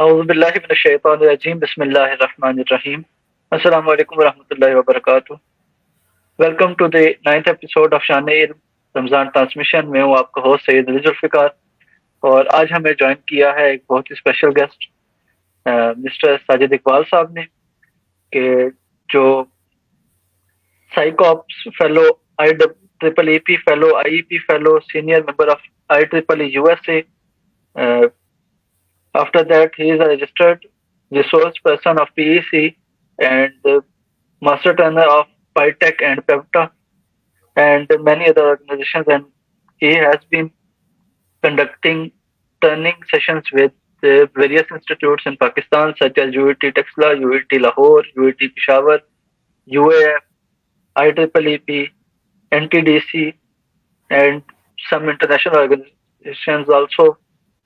اعوذ باللہ من الشیطان الرجیم بسم اللہ الرحمن الرحیم السلام علیکم ورحمۃ اللہ وبرکاتہ. Welcome to the 9th episode of شان علم رمضان ٹرانسمیشن. میں ہوں آپ کا ہوسٹ سید علی ذوالفقار اور آج ہمیں جوائن کیا ہے ایک بہت ہی special guest mister Sajid Iqbal sahab نے، کہ جو سائیکوپس fellow I triple E P fellow I E P fellow senior member of I triple E U S A. After that, he is a registered resource person of PEC and master trainer of PyTech and PEVTA and many other organizations. And he has been conducting training sessions with various institutes in Pakistan, such as UET Texla, UET Lahore, UET Peshawar, UAF, IEEEP, NTDC, and some international organizations also.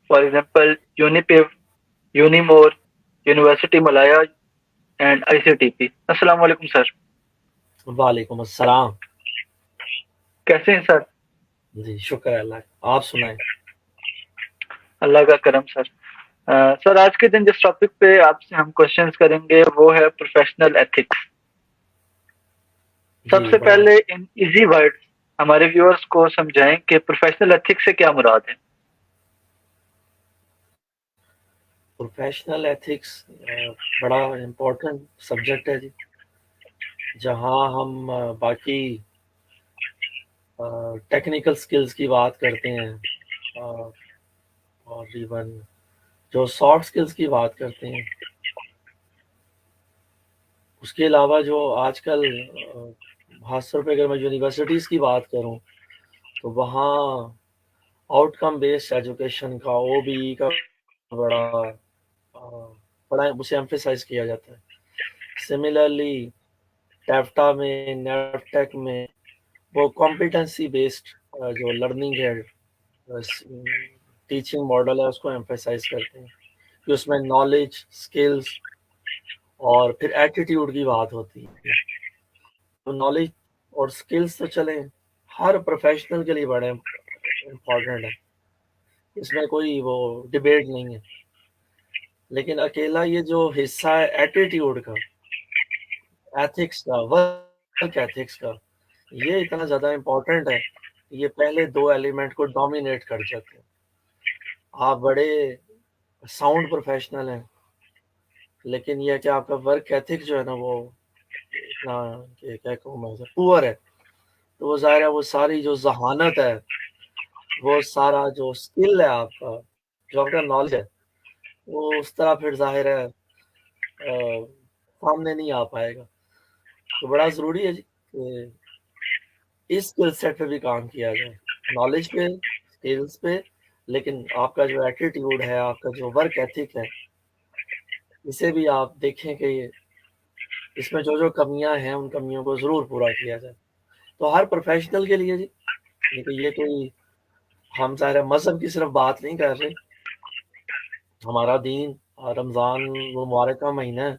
For example, UNIPIV, Unimore, University Malaya, and ICTP. السلام علیکم سر. وعلیکم السلام. کیسے ہیں سر؟ جی شکر ہے اللہ. آپ سنائیں. اللہ کا کرم سر. سر آج کے دن جس ٹاپک پہ آپ سے ہم کوشچنز کریں گے وہ ہے پروفیشنل ایتھکس. سب سے پہلے ان ایزی ورڈ ہمارے ویورز کو سمجھائیں کہ پروفیشنل ایتھکس سے کیا مراد ہے. پروفیشنل ایتھکس بڑا امپورٹنٹ سبجیکٹ ہے جی، جہاں ہم باقی ٹیکنیکل سکلز کی بات کرتے ہیں اور ایون جو سافٹ سکلز کی بات کرتے ہیں. اس کے علاوہ جو آج کل خاص طور پہ اگر میں یونیورسٹیز کی بات کروں تو وہاں آؤٹ کم بیسڈ ایجوکیشن کا او بی ای کا بڑا اسے ایمفیسائز کیا جاتا ہے. سملرلی ٹیفٹا میں نیف ٹیک میں وہ کمپیٹنسی بیسڈ جو لرننگ ہے ٹیچنگ ماڈل ہے اس کو ایمفیسائز کرتے ہیں کہ اس میں نالج اسکلز اور پھر ایٹیٹیوڈ کی بات ہوتی ہے. تو نالج اور اسکلز تو چلیں ہر پروفیشنل کے لیے بڑے امپورٹنٹ ہے، اس میں کوئی وہ ڈبیٹ نہیں ہے. لیکن اکیلا یہ جو حصہ ہے ایٹیٹیوڈ کا، ایتھکس کا، ورک ایتھکس کا، یہ اتنا زیادہ امپورٹنٹ ہے کہ یہ پہلے دو ایلیمنٹ کو ڈومینیٹ کر جاتے ہیں. آپ بڑے ساؤنڈ پروفیشنل ہیں لیکن یہ کہ آپ کا ورک ایتھک جو ہے نا وہ اتنا کیا کہوں میں پور ہے، تو وہ ظاہر ہے وہ ساری جو ذہانت ہے، وہ سارا جو اسکل ہے آپ کا، جو آپ کا نالج ہے، وہ اس طرح پھر ظاہر ہے سامنے نہیں آ پائے گا. تو بڑا ضروری ہے جی کہ اس اسکل سیٹ پہ بھی کام کیا جائے، نالج پہ، اسکلس پہ، لیکن آپ کا جو ایٹیٹیوڈ ہے، آپ کا جو ورک ایتھک ہے، اسے بھی آپ دیکھیں کہ اس میں جو کمیاں ہیں ان کمیوں کو ضرور پورا کیا جائے. تو ہر پروفیشنل کے لیے جی یہ کوئی ہم ظاہر مذہب کی صرف بات نہیں کر رہے. ہمارا دین رمضان وہ مبارک کا مہینہ ہے،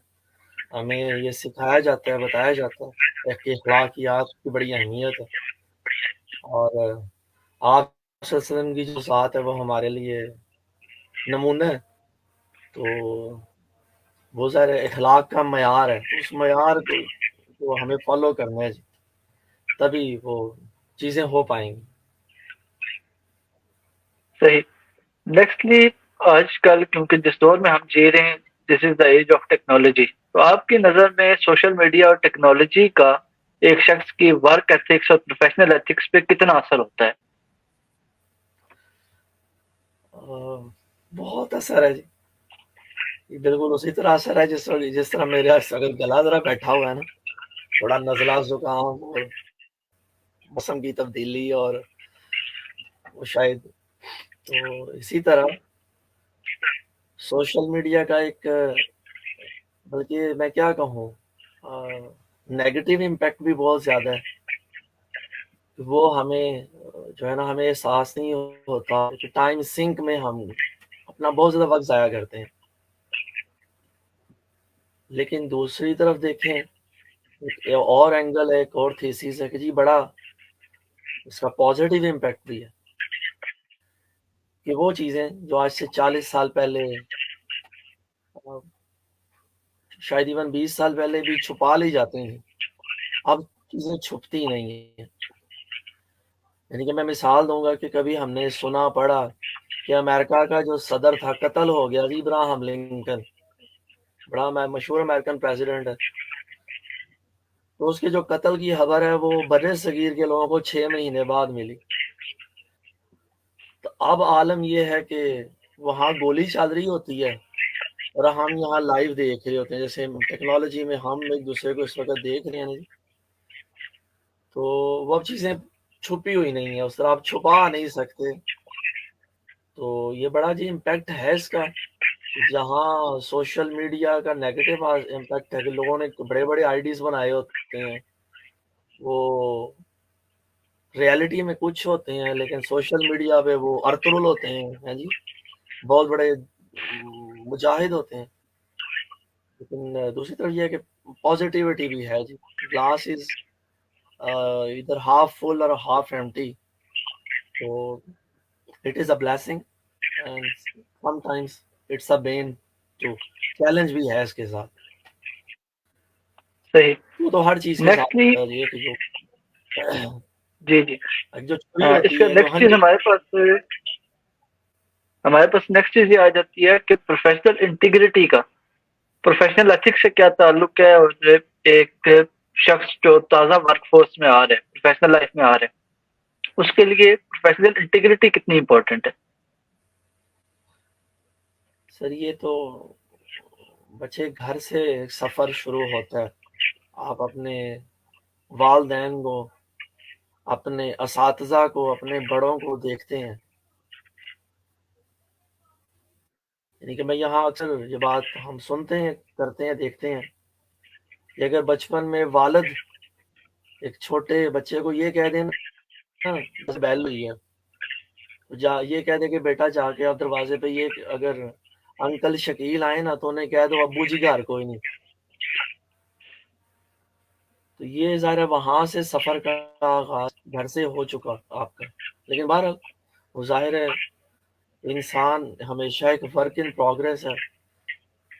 ہمیں یہ سکھایا جاتا ہے، بتایا جاتا ہے کہ اخلاقیات کی بڑی اہمیت ہے. اور آپ صلی اللہ علیہ وسلم کی جو ذات ہے وہ ہمارے لیے نمونہ ہے. تو وہ ظاہر اخلاق کا معیار ہے، اس معیار کو ہمیں فالو کرنا ہے جی، تبھی وہ چیزیں ہو پائیں گی. صحیح. نیکسٹلی آج کل کیونکہ جس دور میں ہم جی رہے ہیں دس از دا ایج آف ٹیکنالوجی، تو آپ کی نظر میں سوشل میڈیا اور ٹیکنالوجی کا ایک شخص کی ورک ایتھکس اور پروفیشنل ایتھکس پہ کتنا اثر ہوتا ہے؟ بہت اثر ہے جی، بالکل اسی طرح اثر ہے جس طرح میرا اگر گلا ذرا بیٹھا ہوا ہے نا، تھوڑا نزلہ زکام اور موسم کی تبدیلی اور وہ شاید، تو اسی طرح سوشل میڈیا کا ایک بلکہ میں کیا کہوں نیگیٹو امپیکٹ بھی بہت زیادہ ہے. وہ ہمیں جو ہے نا ہمیں احساس نہیں ہوتا کہ ٹائم سنک میں ہم اپنا بہت زیادہ وقت ضائع کرتے ہیں. لیکن دوسری طرف دیکھیں ایک اور اینگل ہے، ایک اور تھیسس ہے کہ جی بڑا اس کا پازیٹیو امپیکٹ بھی ہے کہ وہ چیزیں جو آج سے 40 سال پہلے شاید ایون 20 سال پہلے بھی چھپا لی جاتی ہیں، اب چیزیں چھپتی نہیں ہیں. یعنی کہ میں مثال دوں گا کہ کبھی ہم نے سنا پڑھا کہ امریکہ کا جو صدر تھا قتل ہو گیا، ابراہم لنکن، بڑا مشہور امریکن پریزیڈنٹ ہے. تو اس کے جو قتل کی خبر ہے وہ بر صغیر کے لوگوں کو 6 مہینے بعد ملی. تو اب عالم یہ ہے کہ وہاں گولی چل رہی ہوتی ہے اور ہم یہاں لائیو دیکھ رہے ہوتے ہیں. جیسے ٹیکنالوجی میں ہم ایک دوسرے کو اس وقت دیکھ رہے ہیں، تو وہ اب چیزیں چھپی ہوئی نہیں ہیں، اس طرح آپ چھپا نہیں سکتے. تو یہ بڑا جی امپیکٹ ہے اس کا. جہاں سوشل میڈیا کا نیگیٹو امپیکٹ ہے کہ لوگوں نے بڑے بڑے آئی ڈیز بنائے ہوتے ہیں، وہ ریالٹی میں کچھ ہوتے ہیں لیکن سوشل میڈیا پہ وہ ارطغرل ہوتے ہیں جی، بہت بڑے مجاہد ہوتے ہیں. لیکن دوسری طرف یہ ہے کہ پازیٹیوٹی بھی ہے جی. گلاس از ادھر ہاف فل اور ہاف ایمٹی. تو it is a blessing and sometimes it's a bane too. Challenge بھی ہے اس کے ساتھ. صحیح. وہ تو ہر چیز کے ساتھ نیکسٹلی ہے یہ کہ جی جی جو چوری اس ہوتی کا ہے جو نیکسٹ چیز ہمارے پاس نیکسٹ چیز یہ آ جاتی ہے کہ پروفیشنل انٹیگریٹی کا، پروفیشنل ایتھکس سے کیا تعلق ہے، اور ایک شخص جو تازہ ورک فورس میں آ رہے ہیں، پروفیشنل لائف میں آ رہے ہیں، اس کے لیے پروفیشنل انٹیگریٹی کتنی امپورٹنٹ ہے؟ سر یہ تو بچے گھر سے سفر شروع ہوتا ہے. آپ اپنے والدین کو، اپنے اساتذہ کو، اپنے بڑوں کو دیکھتے ہیں. یعنی کہ میں یہاں اکثر یہ بات ہم سنتے ہیں، کرتے ہیں، دیکھتے ہیں کہ اگر بچپن میں والد ایک چھوٹے بچے کو یہ کہہ دینا بس بیل ہوئی ہے، یہ کہہ دے کہ بیٹا جا کے آپ دروازے پہ یہ اگر انکل شکیل آئے نا تو انہیں کہہ دو ابو جی گھر کوئی نہیں. تو یہ ظاہر ہے وہاں سے سفر کا آغاز گھر سے ہو چکا آپ کا. لیکن بہرحال وہ ظاہر ہے انسان ہمیشہ ایک ورک ان پروگریس ہے.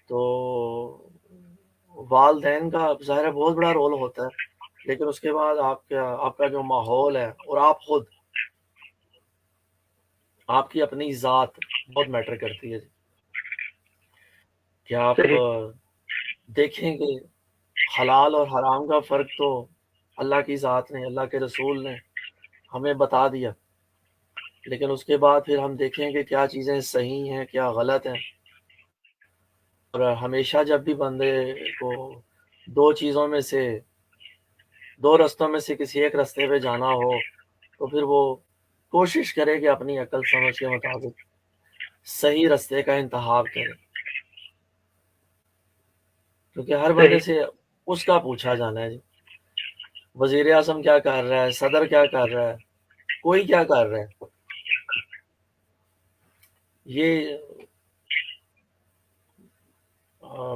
تو والدین کا ظاہر ہے بہت بڑا رول ہوتا ہے، لیکن اس کے بعد آپ کا جو ماحول ہے اور آپ خود، آپ کی اپنی ذات بہت میٹر کرتی ہے کہ آپ صحیح. دیکھیں کہ حلال اور حرام کا فرق تو اللہ کی ذات نے، اللہ کے رسول نے ہمیں بتا دیا، لیکن اس کے بعد پھر ہم دیکھیں کہ کیا چیزیں صحیح ہیں کیا غلط ہیں. اور ہمیشہ جب بھی بندے کو دو رستوں میں سے کسی ایک رستے پہ جانا ہو تو پھر وہ کوشش کرے کہ اپنی عقل سمجھ کے مطابق صحیح رستے کا انتخاب کرے، کیونکہ ہر بندے صحیح. سے اس کا پوچھا جانا ہے جی. وزیر اعظم کیا کر رہا ہے، صدر کیا کر رہا ہے، کوئی کیا کر رہا ہے، یہ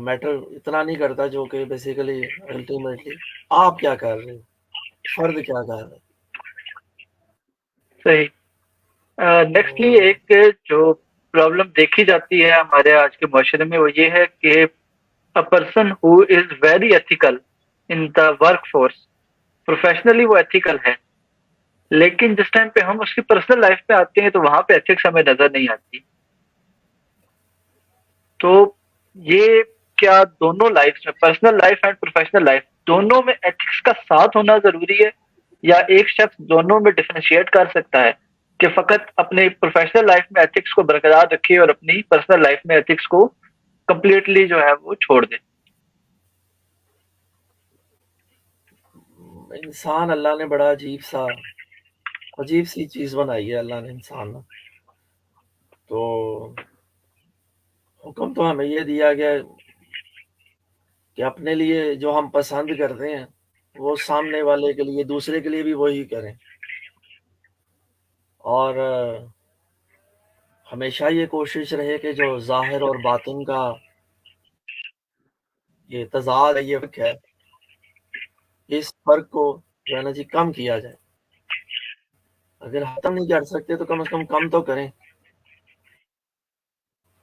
میٹر اتنا نہیں کرتا، جو کہ بیسیکلی الٹیمیٹلی آپ کیا کر رہے ہیں، فرد کیا کر رہا ہے. صحیح. نیکسٹلی تو ایک جو پرابلم دیکھی جاتی ہے ہمارے آج کے معاشرے میں وہ یہ ہے کہ a person who is very ethical in the workforce، professionally وہ ایتھیکل ہے، لیکن جس ٹائم پہ ہم اس کی پرسنل لائف پہ آتے ہیں تو وہاں پہ ایتھکس ہمیں نظر نہیں آتی. تو یہ کیا دونوں لائف میں، personal life and professional life, دونوں میں ایتھکس کا ساتھ ہونا ضروری ہے، یا ایک شخص دونوں میں ڈفرینشیٹ کر سکتا ہے کہ فقط اپنے پروفیشنل لائف میں ایتھکس کو برقرار رکھے اور اپنی پرسنل لائف میں ایتھکس کو کمپلیٹلی جو ہے وہ چھوڑ دے؟ انسان اللہ نے بڑا عجیب سی چیز بنائی ہے اللہ نے انسان نے. تو حکم تو ہمیں یہ دیا گیا کہ اپنے لیے جو ہم پسند کرتے ہیں وہ سامنے والے کے لیے، دوسرے کے لیے بھی وہی کریں. اور ہمیشہ یہ کوشش رہے کہ جو ظاہر اور باطن کا یہ تضاد ہے، یہ فرق ہے، اس فرق کو جو ہے نا جی کم کیا جائے. اگر ختم نہیں کر سکتے تو کم از کم تو کریں.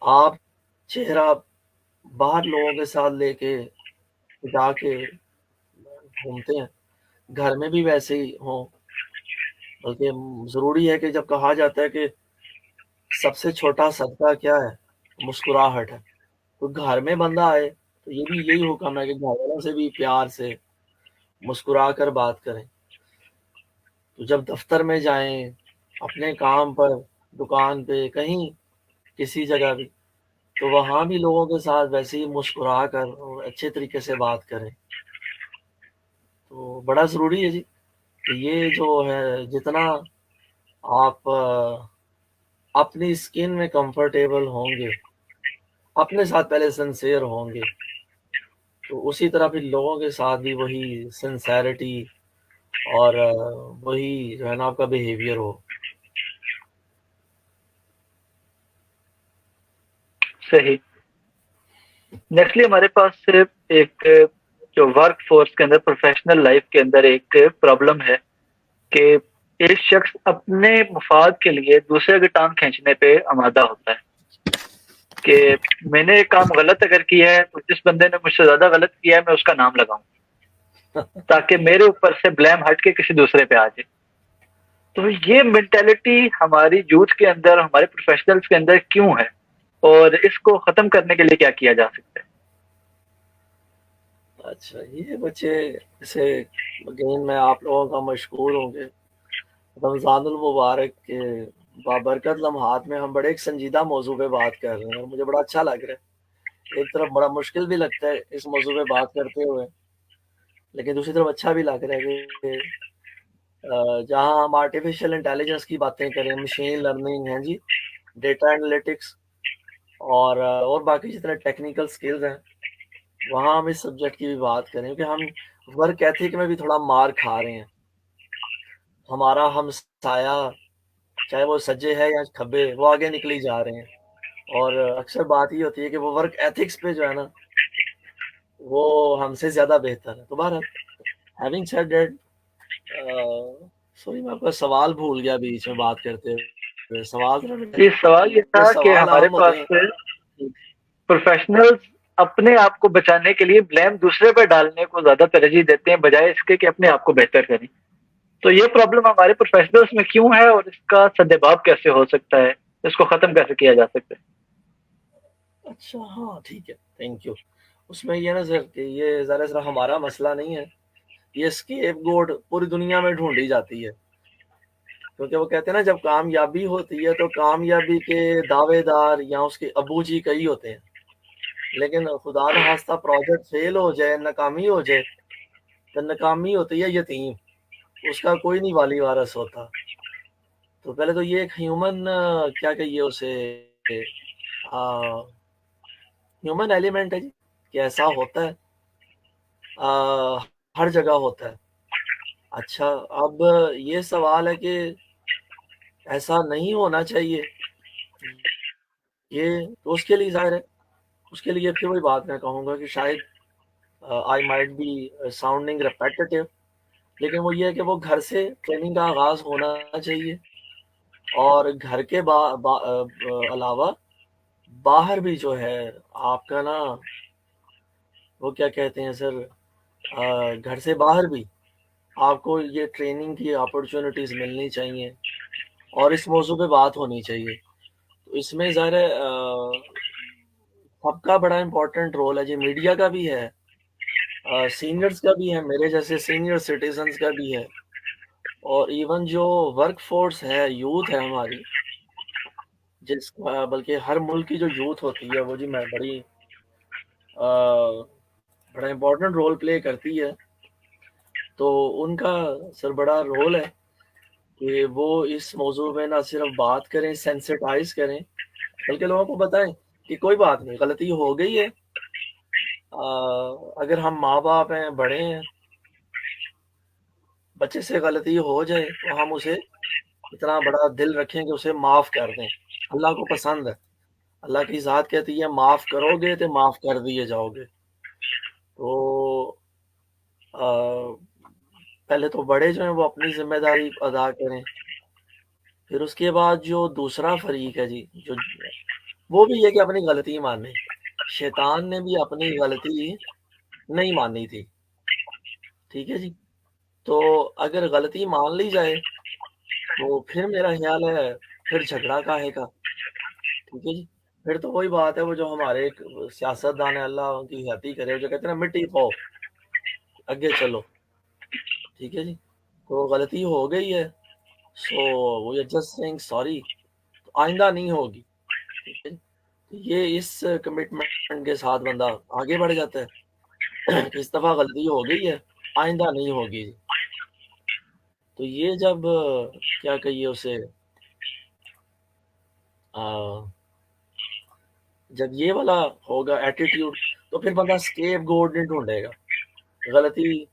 آپ چہرہ باہر لوگوں کے ساتھ لے کے جا کے گھومتے ہیں، گھر میں بھی ویسے ہی ہوں، بلکہ ضروری ہے کہ جب کہا جاتا ہے کہ سب سے چھوٹا صدقہ کیا ہے، مسکراہٹ ہے، تو گھر میں بندہ آئے تو یہ بھی یہی حکم ہے کہ گھر والوں سے بھی پیار سے مسکرا کر بات کریں۔ تو جب دفتر میں جائیں، اپنے کام پر، دکان پہ، کہیں کسی جگہ بھی، تو وہاں بھی لوگوں کے ساتھ ویسے ہی مسکرا کر اور اچھے طریقے سے بات کریں۔ تو بڑا ضروری ہے جی کہ یہ جو ہے جتنا آپ اپنی اسکن میں کمفرٹیبل ہوں گے، اپنے ساتھ پہلے سنسیئر ہوں گے، تو اسی طرح پھر لوگوں کے ساتھ بھی وہی سنسیرٹی اور وہی جو ہے نا آپ کا بیہیویئر ہو۔ صحیح۔ نیکسٹلی ہمارے پاس ایک جو ورک فورس کے اندر، پروفیشنل لائف کے اندر ایک پرابلم ہے کہ ایک شخص اپنے مفاد کے لیے دوسرے کی ٹانگ کھینچنے پہ آمادہ ہوتا ہے کہ میں نے ایک کام غلط اگر کیا ہے تو جس بندے نے مجھ سے زیادہ غلط کیا ہے میں اس کا نام لگاؤں تاکہ میرے اوپر سے بلیم ہٹ کے کسی دوسرے پہ آ جائے۔ تو یہ مینٹیلٹی ہماری یوتھ کے اندر، ہمارے پروفیشنلز کے اندر کیوں ہے، اور اس کو ختم کرنے کے لیے کیا کیا جا سکتا ہے؟ اچھا، یہ بچے اسے اگین میں آپ لوگوں کا مشکور ہوں کہ رمضان المبارک کے بابرکت لمحات میں ہم بڑے ایک سنجیدہ موضوع پہ بات کر رہے ہیں، اور مجھے بڑا اچھا لگ رہا ہے۔ ایک طرف بڑا مشکل بھی لگتا ہے اس موضوع پہ بات کرتے ہوئے، لیکن دوسری طرف اچھا بھی لگ رہا ہے کہ جہاں ہم آرٹیفیشل انٹیلیجنس کی باتیں کریں، مشین لرننگ ہیں جی، ڈیٹا انالیٹکس اور باقی جتنے ٹیکنیکل سکلز ہیں، وہاں ہم اس سبجیکٹ کی بھی بات کریں کہ ہم ورک ایتھک میں بھی تھوڑا مار کھا رہے ہیں۔ ہمارا ہم سایہ چاہے وہ سجے ہے یا کھبے، وہ آگے نکلی جا رہے ہیں، اور اکثر بات یہ ہوتی ہے کہ وہ ورک ایتھکس پہ جو ہے نا وہ ہم سے زیادہ بہتر ہے۔ تو بہرحال ہیونگ سیڈ دیٹ، سوری میں آپ کا سوال بھول گیا بیچ میں بات کرتے ہوئے۔ سوال یہ تھا کہ سوال ہمارے عام ہوتے پاس ہیں۔ پروفیشنلز اپنے آپ کو بچانے کے لیے بلیم دوسرے پہ ڈالنے کو زیادہ ترجیح دیتے ہیں بجائے اس کے کہ اپنے آپ کو بہتر کریں۔ تو یہ پرابلم ہمارے پروفیشنلز میں کیوں ہے، اور اس کا سدباب کیسے ہو سکتا ہے، اس کو ختم کیسے کیا جا سکتا ہے؟ اچھا، ہاں ٹھیک ہے، تھینک یو۔ اس میں یہ نا سر کہ یہ ذرا ذرا ہمارا مسئلہ نہیں ہے، یہ اسکیپ گوڈ پوری دنیا میں ڈھونڈی جاتی ہے، کیونکہ وہ کہتے ہیں نا جب کامیابی ہوتی ہے تو کامیابی کے دعوے دار یا اس کے ابو جی کئی ہوتے ہیں، لیکن خدا نخواستہ پروجیکٹ فیل ہو جائے، ناکامی ہو جائے، تو ناکامی ہوتی ہے یتیم، اس کا کوئی نہیں والی وارث ہوتا۔ تو پہلے تو یہ ایک ہیومن کیا کہیے اسے ہیومن ایلیمنٹ ہے جی کہ ایسا ہوتا ہے، ہر جگہ ہوتا ہے۔ اچھا، اب یہ سوال ہے کہ ایسا نہیں ہونا چاہیے، یہ تو اس کے لیے ظاہر ہے، اس کے لیے پھر وہی بات میں کہوں گا کہ شاید I might be sounding repetitive, لیکن وہ یہ ہے کہ وہ گھر سے ٹریننگ کا آغاز ہونا چاہیے، اور گھر کے علاوہ باہر بھی جو ہے آپ کا نا وہ کیا کہتے ہیں سر، گھر سے باہر بھی آپ کو یہ ٹریننگ کی اپرچونٹیز ملنی چاہیے، اور اس موضوع پہ بات ہونی چاہیے۔ تو اس میں ظاہر ہے سب کا بڑا امپورٹنٹ رول ہے جی، میڈیا کا بھی ہے، سینئرز کا بھی ہے، میرے جیسے سینئر سٹیزنز کا بھی ہے، اور ایون جو ورک فورس ہے، یوتھ ہے ہماری، بلکہ ہر ملک کی جو یوتھ ہوتی ہے وہ جی میں بڑا امپورٹنٹ رول پلے کرتی ہے۔ تو ان کا سر بڑا رول ہے کہ وہ اس موضوع میں نہ صرف بات کریں، سینسٹائز کریں، بلکہ لوگوں کو بتائیں کہ کوئی بات نہیں، غلطی ہو گئی ہے، اگر ہم ماں باپ ہیں، بڑے ہیں، بچے سے غلطی ہو جائے تو ہم اسے اتنا بڑا دل رکھیں کہ اسے معاف کر دیں۔ اللہ کو پسند ہے، اللہ کی ذات کہتی ہے معاف کرو گے تو معاف کر دیے جاؤ گے۔ تو پہلے تو بڑے جو ہیں وہ اپنی ذمہ داری ادا کریں، پھر اس کے بعد جو دوسرا فریق ہے جی، جو وہ بھی یہ کہ اپنی غلطی مانیں، شیطان نے بھی اپنی غلطی نہیں مانی تھی، ٹھیک ہے جی. تو اگر غلطی مان لی جائے تو پھر میرا خیال ہے پھر جھگڑا کاہے کا، ٹھیک ہے جی. پھر تو وہی بات ہے، وہ جو ہمارے ایک سیاست دان ہے، اللہ ان کی ہدایت کرے، جو کہتے ہیں نا مٹی کھاؤ آگے چلو، ٹھیک ہے جی. تو غلطی ہو گئی ہے، so we are just seeing sorry, آئندہ نہیں ہوگی، ٹھیک ہے جی. یہ اس کمٹمنٹ کے ساتھ بندہ آگے بڑھ جاتا ہے کہ اس دفعہ غلطی ہو گئی ہے، آئندہ نہیں ہوگی جی. تو یہ جب کیا کہیے اسے جب یہ والا ہوگا ایٹیٹیوڈ، تو پھر بندہ اسکیپ گوڈ نہیں ڈھونڈے گا. غلطی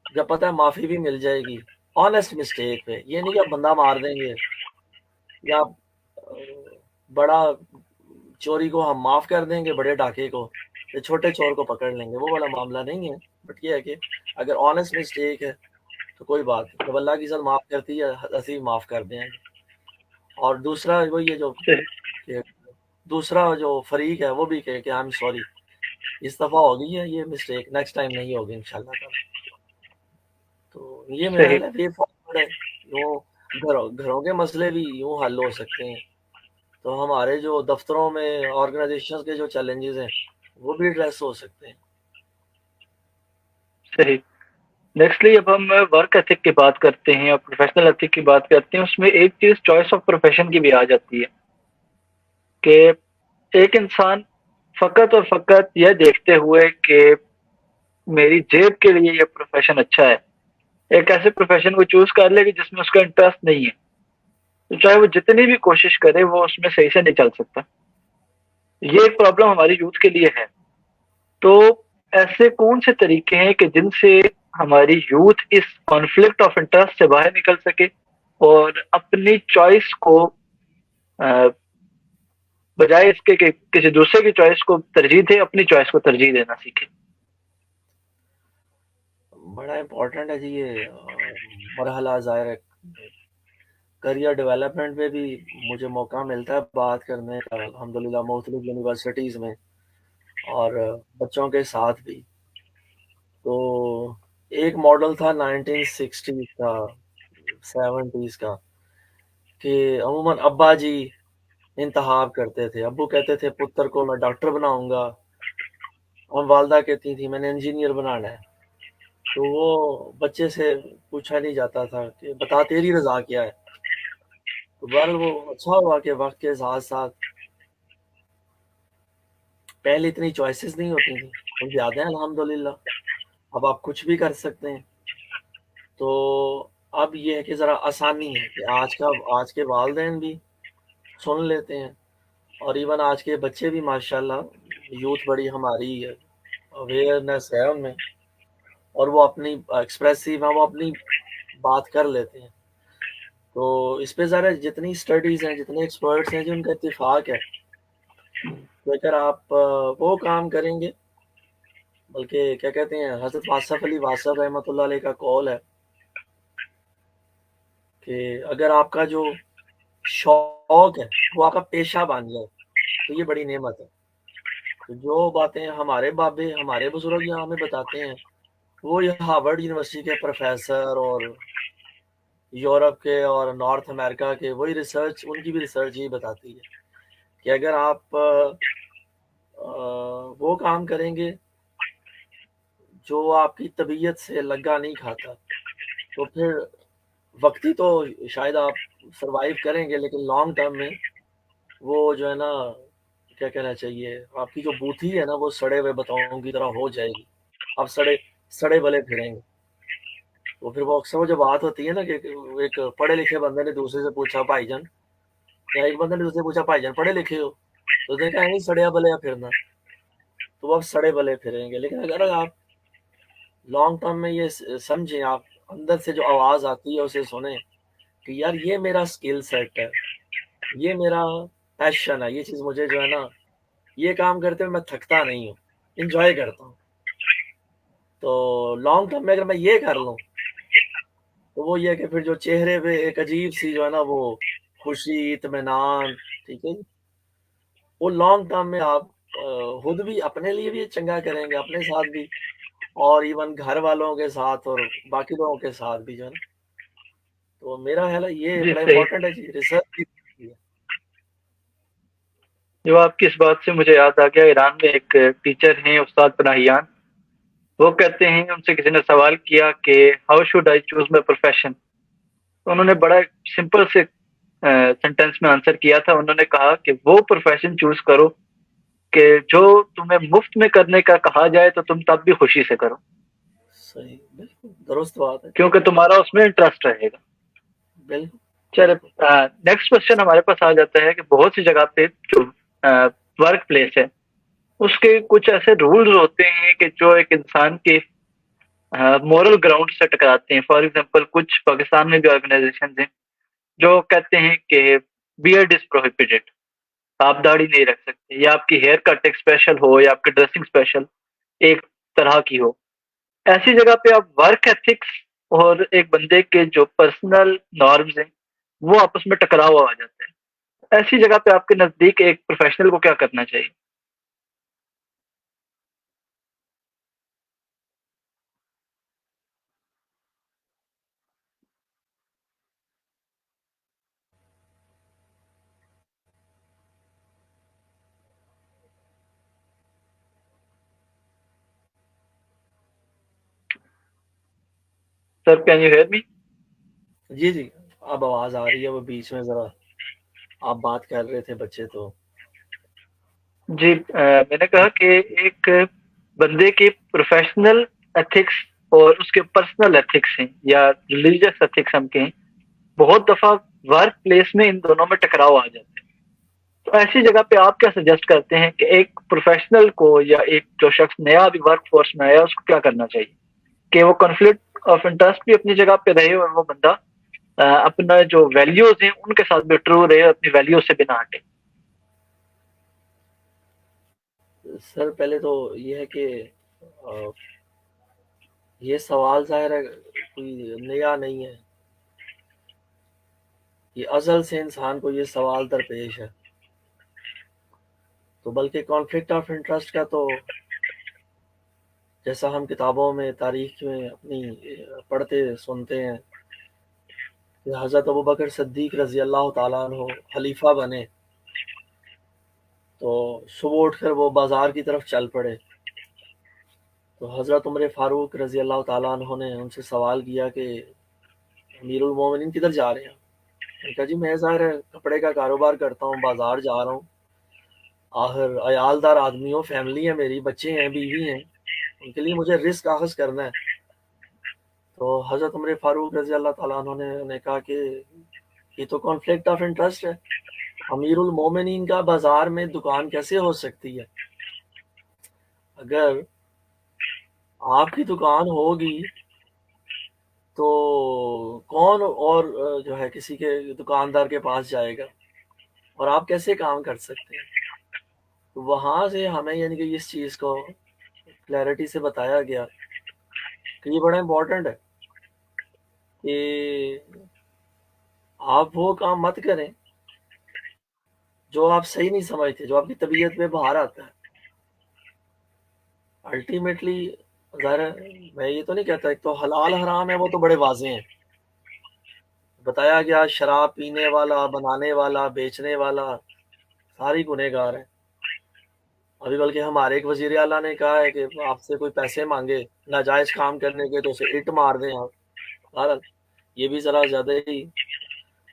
جب پتہ ہے معافی بھی مل جائے گی آنےسٹ مسٹیک پہ، یہ نہیں کہ آپ بندہ مار دیں گے یا بڑا چوری کو ہم معاف کر دیں گے، بڑے ڈاکے کو یا چھوٹے چور کو پکڑ لیں گے، وہ والا معاملہ نہیں ہے. بٹ یہ ہے کہ اگر آنےسٹ مسٹیک ہے تو کوئی بات نہیں، جب اللہ کی ذات معاف کرتی ہے اسی معاف کر دیں گے. اور دوسرا وہی ہے جو کہ دوسرا جو فریق ہے وہ بھی کہے کہ آئی ایم سوری، اس دفعہ ہو گئی ہے یہ مسٹیک، نیکسٹ ٹائم نہیں ہوگی انشاءاللہ تعالی. تو یہ میرا صحیح. خیال ہے وے فارورڈ ہے. یوں گھروں کے مسئلے بھی یوں حل ہو سکتے ہیں، تو ہمارے جو دفتروں میں آرگنائزیشن کے جو چیلنجز ہیں وہ بھی ایڈریس ہو سکتے ہیں. صحیح. نیکسٹلی اب ہم ورک ایتھک کی بات کرتے ہیں اور پروفیشنل ایتھک کی بات کرتے ہیں. اس میں ایک چیز چوائس آف پروفیشن کی بھی آ جاتی ہے کہ ایک انسان فقط اور فقط یہ دیکھتے ہوئے کہ میری جیب کے لیے یہ پروفیشن اچھا ہے، ایک ایسے پروفیشن کو چوز کر لے کہ جس میں اس کا انٹرسٹ نہیں ہے، تو چاہے وہ جتنی بھی کوشش کرے وہ اس میں صحیح سے نہیں چل سکتا. یہ ایک پرابلم ہماری یوتھ کے لیے ہے. تو ایسے کون سے طریقے ہیں کہ جن سے ہماری یوتھ اس کانفلکٹ آف انٹرسٹ سے باہر نکل سکے اور اپنی چوائس کو بجائے اس کے کہ کسی دوسرے کی چوائس کو ترجیح دے، اپنی چوائس کو ترجیح دینا سیکھے؟ بڑا امپورٹنٹ ہے جی یہ مرحلہ ظاہر ہے. کریئر ڈیولپمنٹ پہ بھی مجھے موقع ملتا ہے بات کرنے کا الحمدللہ مختلف یونیورسٹیز میں اور بچوں کے ساتھ بھی. تو ایک ماڈل تھا 1960 کا 70s کا کہ عموماً ابا جی انتخاب کرتے تھے، ابو کہتے تھے پتر کو میں ڈاکٹر بناؤں گا، اور والدہ کہتی تھی میں نے انجینئر بنانا ہے. تو وہ بچے سے پوچھا نہیں جاتا تھا کہ بتا تیری رضا کیا ہے. تو بہرحال وہ اچھا ہوا کہ وقت کے ساتھ ساتھ پہلے اتنی چوائسیز نہیں ہوتی تھیں، اب زیادہ ہیں الحمدللہ، اب آپ کچھ بھی کر سکتے ہیں. تو اب یہ ہے کہ ذرا آسانی ہے کہ آج کے والدین بھی سن لیتے ہیں، اور ایون آج کے بچے بھی ماشاءاللہ یوتھ بڑی ہماری اویئرنیس ہے ان میں، اور وہ اپنی ایکسپریسو ہیں، وہ اپنی بات کر لیتے ہیں. تو اس پہ ذرا جتنی اسٹڈیز ہیں جتنے ایکسپرٹس ہیں جن کا اتفاق ہے کہ اگر آپ وہ کام کریں گے، بلکہ کیا کہتے ہیں حضرت واصف علی واصف رحمۃ اللہ علیہ کا قول ہے کہ اگر آپ کا جو شوق ہے وہ آپ کا پیشہ بن جائے تو یہ بڑی نعمت ہے. تو جو باتیں ہمارے بابے ہمارے بزرگ یہاں ہمیں بتاتے ہیں، وہ یہ ہارورڈ یونیورسٹی کے پروفیسر اور یورپ کے اور نارتھ امریکہ کے وہی ریسرچ، ان کی بھی ریسرچ یہی بتاتی ہے کہ اگر آپ وہ کام کریں گے جو آپ کی طبیعت سے لگا نہیں کھاتا، تو پھر وقتی تو شاید آپ سروائیو کریں گے، لیکن لانگ ٹرم میں وہ جو ہے نا کیا کہنا چاہیے، آپ کی جو بوتھی ہے نا وہ سڑے ہوئے بتاؤں کی طرح ہو جائے گی، آپ سڑے بلے پھریں گے. تو پھر وہ اکثر وہ جو بات ہوتی ہے نا کہ ایک پڑھے لکھے بندے نے دوسرے سے پوچھا بھائی جان، یا ایک بندے نے دوسرے سے پوچھا بھائی جان پڑھے لکھے ہو، تو اس نے کہا نہیں سڑیا بلیا پھرنا. تو وہ اب سڑے بلے پھریں گے. لیکن اگر آپ لانگ ٹرم میں یہ سمجھیں، آپ اندر سے جو آواز آتی ہے اسے سنیں کہ یار یہ میرا اسکل سیٹ ہے، یہ میرا پیشن ہے، یہ چیز مجھے جو ہے نا یہ کام کرتے ہوئے میں تھکتا نہیں ہوں، انجوائے کرتا ہوں. تو لانگ ٹرم میں اگر میں یہ کر لوں تو وہ یہ کہ پھر جو چہرے پہ ایک عجیب سی جو ہے نا وہ خوشی اطمینان، ٹھیک ہے، وہ لانگ ٹرم میں آپ خود بھی اپنے لیے بھی چنگا کریں گے، اپنے ساتھ بھی، اور ایون گھر والوں کے ساتھ اور باقی لوگوں کے ساتھ بھی جو ہے نا. تو میرا خیال ہے یہ جی بڑا صحیح. امپورٹنٹ ہے جی، ریسرچ. جو آپ کی اس بات سے مجھے یاد آ گیا، ایران میں ایک ٹیچر ہیں استاد پناہیان. وہ کہتے ہیں ان سے کسی نے سوال کیا کہ how should I choose my profession. تو انہوں نے بڑا سمپل سے سینٹینس میں آنسر کیا تھا. انہوں نے کہا کہ وہ پروفیشن چوز کرو کہ جو تمہیں مفت میں کرنے کا کہا جائے تو تم تب بھی خوشی سے کرو. صحیح، بالکل درست بات ہے. کیونکہ تمہارا اس میں انٹرسٹ رہے گا. بالکل. چلے نیکسٹ کوشچن ہمارے پاس آ جاتا ہے کہ بہت سی جگہ پہ جو ورک پلیس ہے اس کے کچھ ایسے رولز ہوتے ہیں کہ جو ایک انسان کے مورل گراؤنڈ سے ٹکراتے ہیں. فار ایگزامپل کچھ پاکستان میں بھی آرگنائزیشن ہیں جو کہتے ہیں کہ بیئرڈ از پروہیبٹڈ، آپ داڑھی نہیں رکھ سکتے، یا آپ کی ہیئر کٹ ایک اسپیشل ہو یا آپ کی ڈریسنگ اسپیشل ایک طرح کی ہو. ایسی جگہ پہ آپ ورک ایتھکس اور ایک بندے کے جو پرسنل نارمز ہیں وہ آپس میں ٹکراؤ آ جاتا ہے. ایسی جگہ پہ آپ کے نزدیک ایک پروفیشنل کو کیا کرنا چاہیے؟ سر کین یو ہیئر می؟ جی جی، اب آواز آ رہی ہے. وہ بیچ میں ذرا آپ بات کر رہے تھے بچے تو. جی میں نے کہا کہ ایک بندے کے پروفیشنل ایتھکس اور اس کے پرسنل ایتھکس ہیں یا ریلیجیس ایتھکس ہم کہیں، بہت دفعہ ورک پلیس میں ان دونوں میں ٹکراؤ آ جاتے ہیں. تو ایسی جگہ پہ آپ کیا سجیسٹ کرتے ہیں کہ ایک پروفیشنل کو یا ایک جو شخص نیا ابھی ورک فورس میں آیا اس کو کیا کرنا چاہیے کہ وہ کنفلکٹ آف انٹرسٹ بھی اپنی جگہ پہ رہے اور وہ بندہ اپنا جو ویلیوز ہیں ان کے ساتھ بھی ٹرو رہے، اپنی ویلیوز سے بھی نہ ہٹے؟ سر پہلے تو یہ ہے کہ یہ سوال ظاہر ہے کوئی نیا نہیں ہے، یہ ازل سے انسان کو یہ سوال درپیش ہے. تو بلکہ کانفلکٹ آف انٹرسٹ کا تو جیسا ہم کتابوں میں تاریخ میں اپنی پڑھتے سنتے ہیں کہ حضرت ابوبکر صدیق رضی اللہ تعالیٰ عنہ خلیفہ بنے تو صبح اٹھ کر وہ بازار کی طرف چل پڑے. تو حضرت عمر فاروق رضی اللہ تعالیٰ عنہ نے ان سے سوال کیا کہ امیر المومنین کدھر جا رہے ہیں؟ انہوں نے کہا جی میں ظاہر ہے کپڑے کا کاروبار کرتا ہوں، بازار جا رہا ہوں، آخر عیالدار آدمی ہوں، فیملی ہے میری، بچے ہیں، بیوی ہیں، ان کے لیے مجھے رسک اخذ کرنا ہے. تو حضرت عمر فاروق رضی اللہ تعالیٰ عنہ نے کہا کہ یہ تو کانفلکٹ آف انٹرسٹ ہے، امیر المومنین کا بازار میں دکان کیسے ہو سکتی ہے؟ اگر آپ کی دکان ہوگی تو کون اور جو ہے کسی کے دکاندار کے پاس جائے گا، اور آپ کیسے کام کر سکتے ہیں؟ تو وہاں سے ہمیں یعنی کہ اس چیز کو کلیئرٹی سے بتایا گیا کہ یہ بڑا امپورٹنٹ ہے کہ آپ وہ کام مت کریں جو آپ صحیح نہیں سمجھتے، جو آپ کی طبیعت میں باہر آتا ہے. الٹیمیٹلی ظاہر ہے میں یہ تو نہیں کہتا، ایک تو حلال حرام ہے وہ تو بڑے واضح ہیں، بتایا گیا شراب پینے والا، بنانے والا، بیچنے والا ساری گنہگار ہیں. ابھی بلکہ ہمارے ایک وزیر اعلیٰ نے کہا ہے کہ آپ سے کوئی پیسے مانگے ناجائز کام کرنے کے تو اسے اٹ مار دیں آپ. بہرحال یہ بھی ذرا زیادہ ہی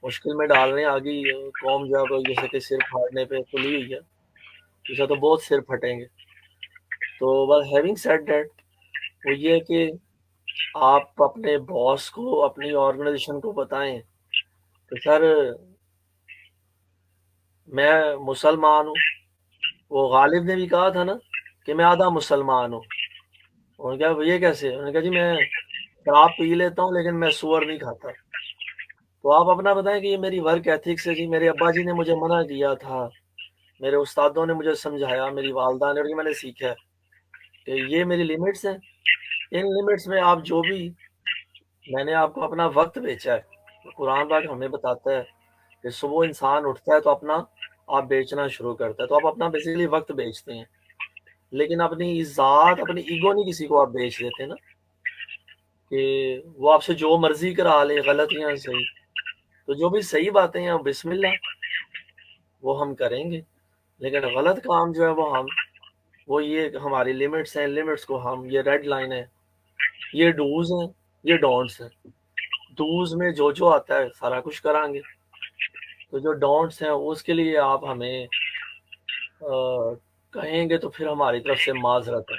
مشکل میں ڈال رہے ہیں آگے قوم جب جیسے کہ سر پھاڑنے پہ تلی ہوئی ہے، اسے تو بہت سر پھٹیں گے. تو بس ہیونگ سیڈ دیٹ وہ یہ ہے کہ آپ اپنے باس کو، اپنی آرگنائزیشن کو بتائیں کہ سر میں مسلمان ہوں. وہ غالب نے بھی کہا تھا نا کہ میں آدھا مسلمان ہوں. انہوں نے کہا یہ کیسے؟ انہوں نے کہا جی میں شراب پی لیتا ہوں لیکن میں سور نہیں کھاتا. تو آپ اپنا بتائیں کہ یہ میری ورک ایتھکس ہے. جی میرے ابا جی نے مجھے منع کیا تھا، میرے استادوں نے مجھے سمجھایا، میری والدہ نے، اور یہ میں نے سیکھا کہ یہ میری لیمٹس ہیں. ان لیمٹس میں آپ جو بھی، میں نے آپ کو اپنا وقت بیچا ہے. قرآن پاک ہمیں بتاتا ہے کہ صبح انسان اٹھتا ہے تو اپنا آپ بیچنا شروع کرتا ہے تو آپ اپنا بیسیکلی وقت بیچتے ہیں، لیکن اپنی ذات، اپنی ایگو نہیں کسی کو آپ بیچ دیتے نا، کہ وہ آپ سے جو مرضی کرا لے، غلط یا صحیح. تو جو بھی صحیح باتیں ہیں بسم اللہ وہ ہم کریں گے، لیکن غلط کام جو ہے وہ یہ ہماری لمٹس ہیں، لمٹس کو ہم، یہ ریڈ لائن ہے، یہ ڈوز ہیں، یہ ڈونٹس ہیں. ڈوز میں جو آتا ہے سارا کچھ کریں گے، تو جو ڈونٹس ہیں اس کے لیے آپ ہمیں کہیں گے تو پھر ہماری طرف سے معذرت ہے.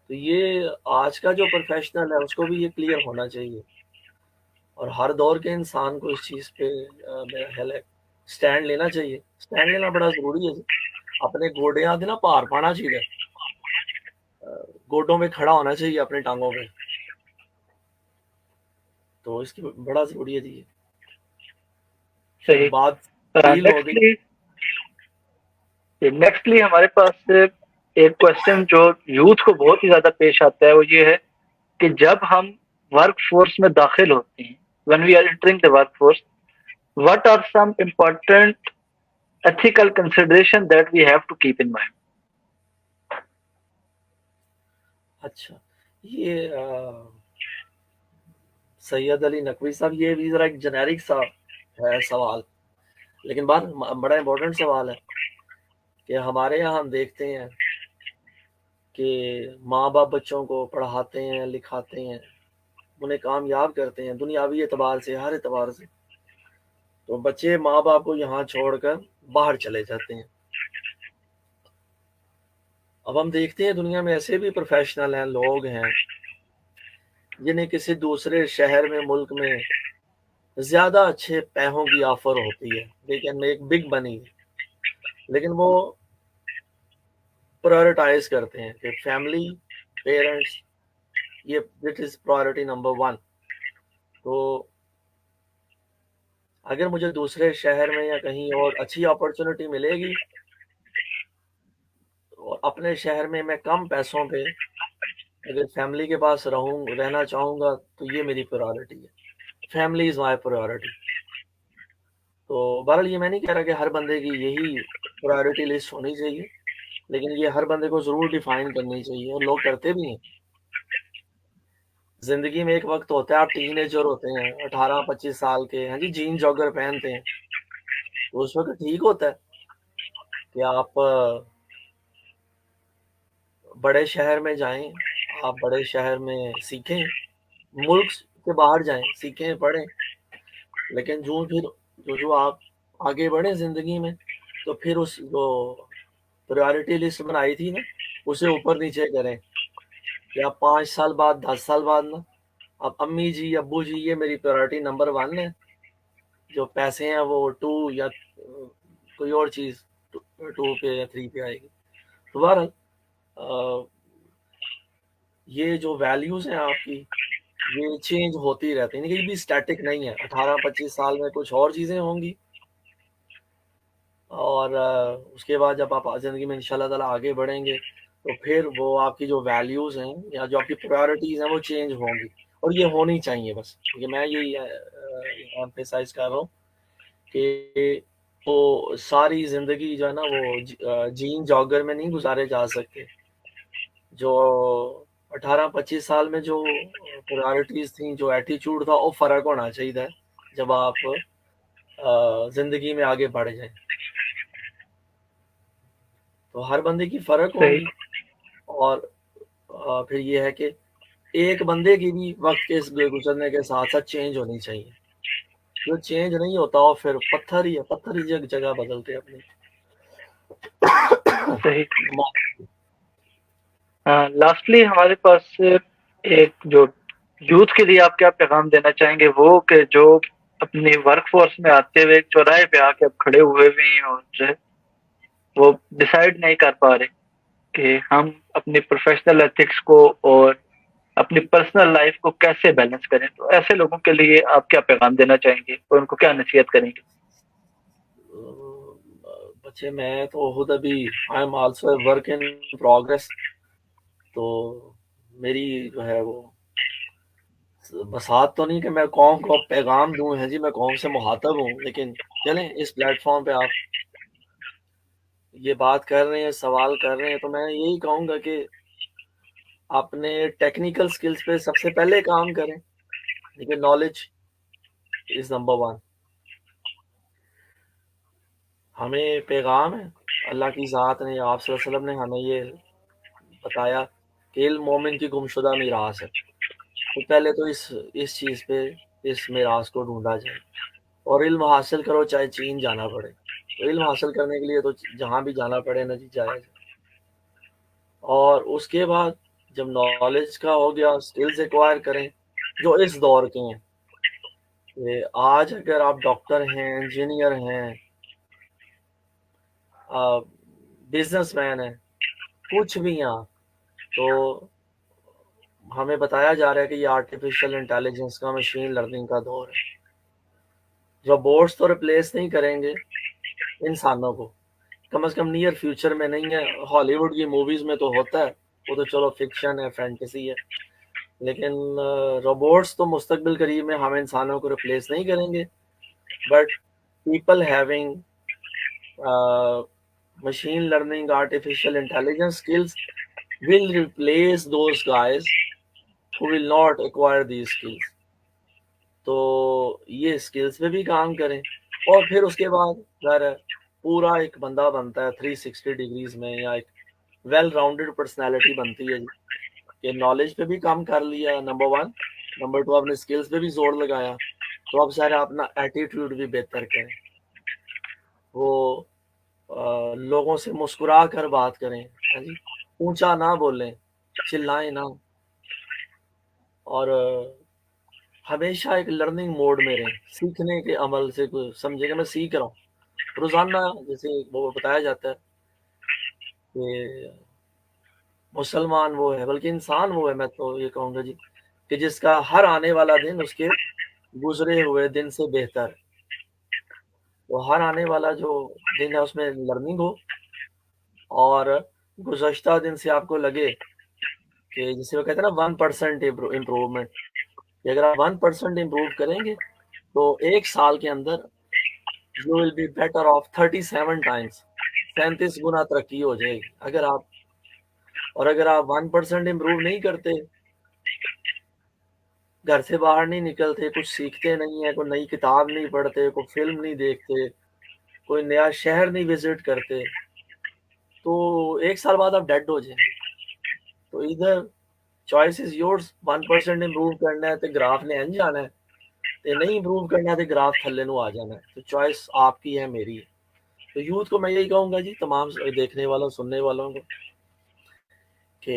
تو یہ آج کا جو پروفیشنل ہے اس کو بھی یہ کلیئر ہونا چاہیے، اور ہر دور کے انسان کو اس چیز پہ میرا خیال ہے سٹینڈ لینا چاہیے. سٹینڈ لینا بڑا ضروری ہے جی. اپنے گوڈیاں نا پار پانا چاہیے، گوڈوں میں کھڑا ہونا چاہیے اپنے ٹانگوں پہ. تو اس کی بڑا ضروری ہے جی. پھر صحیح. بات ڈیل ہو گئی. نیکسٹلی ہمارے پاس ایک کوشچن جو یوتھ کو بہت ہی زیادہ پیش آتا ہے، وہ یہ ہے کہ جب ہم ورک فورس میں داخل ہوتے ہیں، when we are entering the workforce, what are some important ethical consideration that we have to keep in mind? اچھا، یہ سید علی نقوی صاحب، یہ بھی ذرا ایک جنیرک سا ہے سوال، لیکن بڑا امپورٹنٹ سوال ہے. کہ ہمارے یہاں ہم دیکھتے ہیں کہ ماں باپ بچوں کو پڑھاتے ہیں، لکھاتے ہیں، انہیں کامیاب کرتے ہیں دنیاوی اعتبار سے، ہر اعتبار سے. تو بچے ماں باپ کو یہاں چھوڑ کر باہر چلے جاتے ہیں. اب ہم دیکھتے ہیں دنیا میں ایسے بھی پروفیشنل ہیں، لوگ ہیں جنہیں کسی دوسرے شہر میں، ملک میں زیادہ اچھے پیسوں کی آفر ہوتی ہے، دے کین میک بگ منی، لیکن وہ پرائرٹائز کرتے ہیں کہ فیملی، پیرنٹس، یہ دیٹ از پرائرٹی نمبر 1. تو اگر مجھے دوسرے شہر میں یا کہیں اور اچھی اپرچونٹی ملے گی اور اپنے شہر میں میں کم پیسوں پہ اگر فیملی کے پاس رہنا چاہوں گا تو یہ میری پرائرٹی ہے. Family is my priority. تو بہرحال یہ میں نہیں کہہ رہا کہ ہر بندے کی یہی پرائرٹی لسٹ ہونی چاہیے، لیکن یہ ہر بندے کو ضرور ڈیفائن کرنی چاہیے، اور لوگ کرتے بھی ہیں. زندگی میں ایک وقت ہوتا ہے آپ ٹین ایجر ہوتے ہیں 18-25 سال کے، ہاں جی، جین جاگر پہنتے ہیں، تو اس وقت ٹھیک ہوتا ہے کہ آپ بڑے شہر میں جائیں، آپ بڑے شہر میں سیکھیں، ملک کے باہر جائیں، سیکھیں، پڑھیں. لیکن جو آپ آگے بڑھیں زندگی میں تو پھر اس جو پرائرٹی لسٹ بنائی تھی نا اسے اوپر نیچے کریں، کہ آپ 5 سال بعد، 10 سال بعد نا اب امی جی، ابو جی، یہ میری پرائرٹی نمبر 1 ہے، جو پیسے ہیں وہ 2 یا کوئی اور چیز 2 پہ یا 3 پہ آئے گی. تو بہرحال یہ جو ویلیوز ہیں آپ کی یہ چینج ہوتی رہتی ہیں، یہ بھی اسٹیٹک نہیں ہے. 18-25 سال میں کچھ اور چیزیں ہوں گی، اور اس کے بعد جب آپ زندگی میں انشاءاللہ تعالیٰ آگے بڑھیں گے تو پھر وہ آپ کی جو ویلیوز ہیں یا جو آپ کی پرائرٹیز ہیں وہ چینج ہوں گی، اور یہ ہونی چاہیے. بس کیونکہ میں یہی ایمفیسائز کر رہا ہوں کہ وہ ساری زندگی جو ہے نا وہ جین جاگر میں نہیں گزارے جا سکتے. جو 18-25 سال میں جو پرائرٹیز تھیں، جو ایٹیچیوڈ تھا، وہ فرق ہونا چاہیے جب آپ زندگی میں آگے بڑھ جائیں. تو ہر بندے کی فرق ہوگی، اور پھر یہ ہے کہ ایک بندے کی بھی وقت کے گزرنے کے ساتھ ساتھ چینج ہونی چاہیے. جو چینج نہیں ہوتا وہ پھر پتھر ہی جگہ بدلتے اپنی. صحیح. لاسٹلی ہمارے پاس ایک جو یوتھ کے لیے آپ کیا پیغام دینا چاہیں گے، وہ کہ جو اپنی ورک فورس میں آتے ہوئے چوراہے پہ آ کے اب کھڑے ہوئے ہوئے ہیں اور جو ہے وہ ڈیسائیڈ نہیں کر پا رہے کہ ہم اپنی پروفیشنل ایتھکس کو اور اپنی پرسنل لائف کو کیسے بیلنس کریں، تو ایسے لوگوں کے لیے آپ کیا پیغام دینا چاہیں گے اور ان کو کیا نصیحت کریں گے؟ بچے میں تو خود ابھی I am also a work in progress, تو میری جو ہے وہ بسات تو نہیں کہ میں قوم کو پیغام دوں، ہے جی میں قوم سے مخاطب ہوں، لیکن چلیں اس پلیٹ فارم پہ آپ یہ بات کر رہے ہیں، سوال کر رہے ہیں، تو میں یہی کہوں گا کہ اپنے ٹیکنیکل سکلز پہ سب سے پہلے کام کریں، لیکن نالج از نمبر 1۔ ہمیں پیغام ہے، اللہ کی ذات نے، آپ صلی اللہ علیہ وسلم نے ہمیں یہ بتایا کہ علم مومن کی گمشدہ میراث ہے، تو پہلے تو اس چیز پہ اس میراث کو ڈھونڈا جائے، اور علم حاصل کرو چاہے چین جانا پڑے۔ تو علم حاصل کرنے کے لیے تو جہاں بھی جانا پڑے نا جی جائے۔ اور اس کے بعد جب نالج کا ہو گیا، سکلز ایکوائر کریں جو اس دور کے ہیں۔ کہ آج اگر آپ ڈاکٹر ہیں، انجینئر ہیں، بزنس مین ہیں، کچھ بھی ہیں، تو ہمیں بتایا جا رہا ہے کہ یہ آرٹیفیشل انٹیلیجنس کا، مشین لرننگ کا دور ہے۔ روبوٹس تو ریپلیس نہیں کریں گے انسانوں کو، کم از کم نیئر فیوچر میں نہیں ہے۔ ہالی ووڈ کی موویز میں تو ہوتا ہے، وہ تو چلو فکشن ہے، فینٹیسی ہے، لیکن روبوٹس تو مستقبل قریب میں ہم انسانوں کو ریپلیس نہیں کریں گے، but people having machine learning, artificial intelligence skills will replace those guys who will not acquire these skills۔ تو یہ سکلز پہ بھی کام کریں، اور پھر اس کے بعد ظاہر ہے پورا ایک بندہ بنتا ہے 360 ڈگریز میں، یا ایک ویل راؤنڈڈ پرسنالٹی بنتی ہے جی، کہ نالج پہ بھی کام کر لیا نمبر 1، نمبر 2 اپنے سکلز پہ بھی زور لگایا، تو اب ظاہر اپنا ایٹیٹیوڈ بھی بہتر کریں، وہ لوگوں سے مسکرا کر بات کریں، جی اونچا نہ بولیں، چلائیں نہ، اور ہمیشہ ایک لرننگ موڈ میں رہیں، سیکھنے کے عمل سے کوئی سمجھے کہ میں سیکھ رہا ہوں روزانہ۔ جیسے وہ بتایا جاتا ہے کہ مسلمان وہ ہے، بلکہ انسان وہ ہے، میں تو یہ کہوں گا جی، کہ جس کا ہر آنے والا دن اس کے گزرے ہوئے دن سے بہتر ہے۔ تو ہر آنے والا جو دن ہے اس میں لرننگ ہو، اور گزشتہ دن سے آپ کو لگے کہ جسے وہ کہتے ہیں نا 1% امپروومنٹ، کہ اگر آپ 1% امپروو کریں گے تو ایک سال کے اندر you will be better off 37 times, 37 گنا ترقی ہو جائے گی۔ اگر آپ 1% امپروو نہیں کرتے، گھر سے باہر نہیں نکلتے، کچھ سیکھتے نہیں ہیں، کوئی نئی کتاب نہیں پڑھتے، کوئی فلم نہیں دیکھتے، کوئی نیا شہر نہیں وزٹ کرتے، تو ایک سال بعد آپ ڈیڈ ہو جائیں گے۔ تو ادھر چوائس از یورس، 1% امپروو کرنا ہے تو گراف نے انج جانا ہے، تو نہیں امپروو کرنا ہے تو گراف تھلے نو آ جانا ہے۔ تو چوائس آپ کی ہے، میری ہے۔ تو یوتھ کو میں یہی کہوں گا جی، تمام دیکھنے والوں، سننے والوں کو، کہ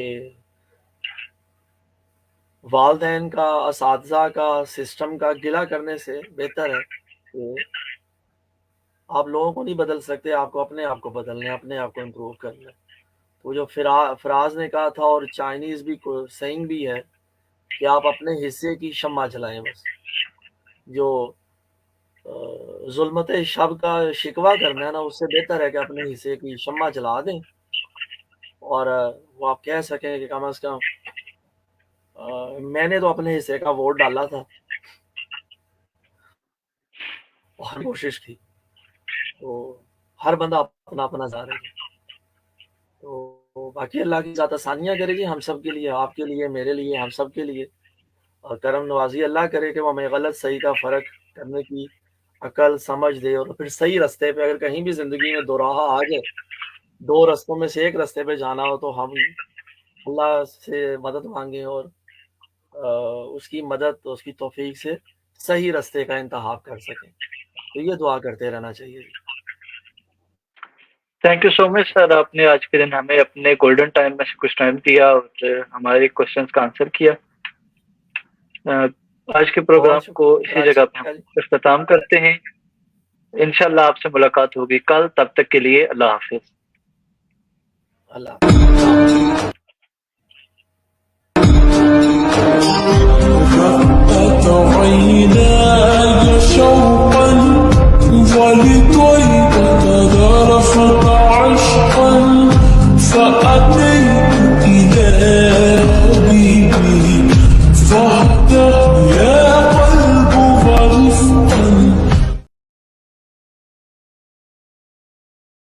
والدین کا، اساتذہ کا، سسٹم کا گلہ کرنے سے بہتر ہے کہ آپ لوگوں کو نہیں بدل سکتے، آپ کو اپنے آپ کو بدلنا ہے، اپنے آپ کو امپروو کرنا ہے۔ تو جو فراز نے کہا تھا، اور چائنیز بھی سینگ بھی ہے، کہ آپ اپنے حصے کی شمع جلائیں۔ بس جو ظلمت شب کا شکوہ کرنا ہے نا، اس سے بہتر ہے کہ اپنے حصے کی شمع جلا دیں، اور وہ آپ کہہ سکیں کہ کم از کم میں نے تو اپنے حصے کا ووٹ ڈالا تھا اور کوشش کی۔ تو ہر بندہ اپنا اپنا ظاہر ہے۔ تو باقی اللہ کی ذات آسانیاں کرے گی ہم سب کے لیے، آپ کے لیے، میرے لیے، ہم سب کے لیے، اور کرم نوازی اللہ کرے کہ وہ ہمیں غلط صحیح کا فرق کرنے کی عقل سمجھ دے، اور پھر صحیح رستے پہ، اگر کہیں بھی زندگی میں دو راہ آ جائے، 2 رستوں میں سے ایک رستے پہ جانا ہو، تو ہم اللہ سے مدد مانگیں، اور اس کی مدد، اس کی توفیق سے صحیح رستے کا انتخاب کر سکیں۔ تو یہ دعا کرتے رہنا چاہیے۔ تھینک یو سو مچ سر، آپ نے آج کے دن ہمیں اپنے گولڈن ٹائم میں سے کچھ ٹائم دیا اور ہمارے کوشچنس کا آنسر کیا۔ آج کے پروگرام کو اسی جگہ پہ ہم اختتام کرتے ہیں۔ انشاءاللہ آپ سے ملاقات ہوگی کل، تب تک کے لیے اللہ حافظ۔ اللہ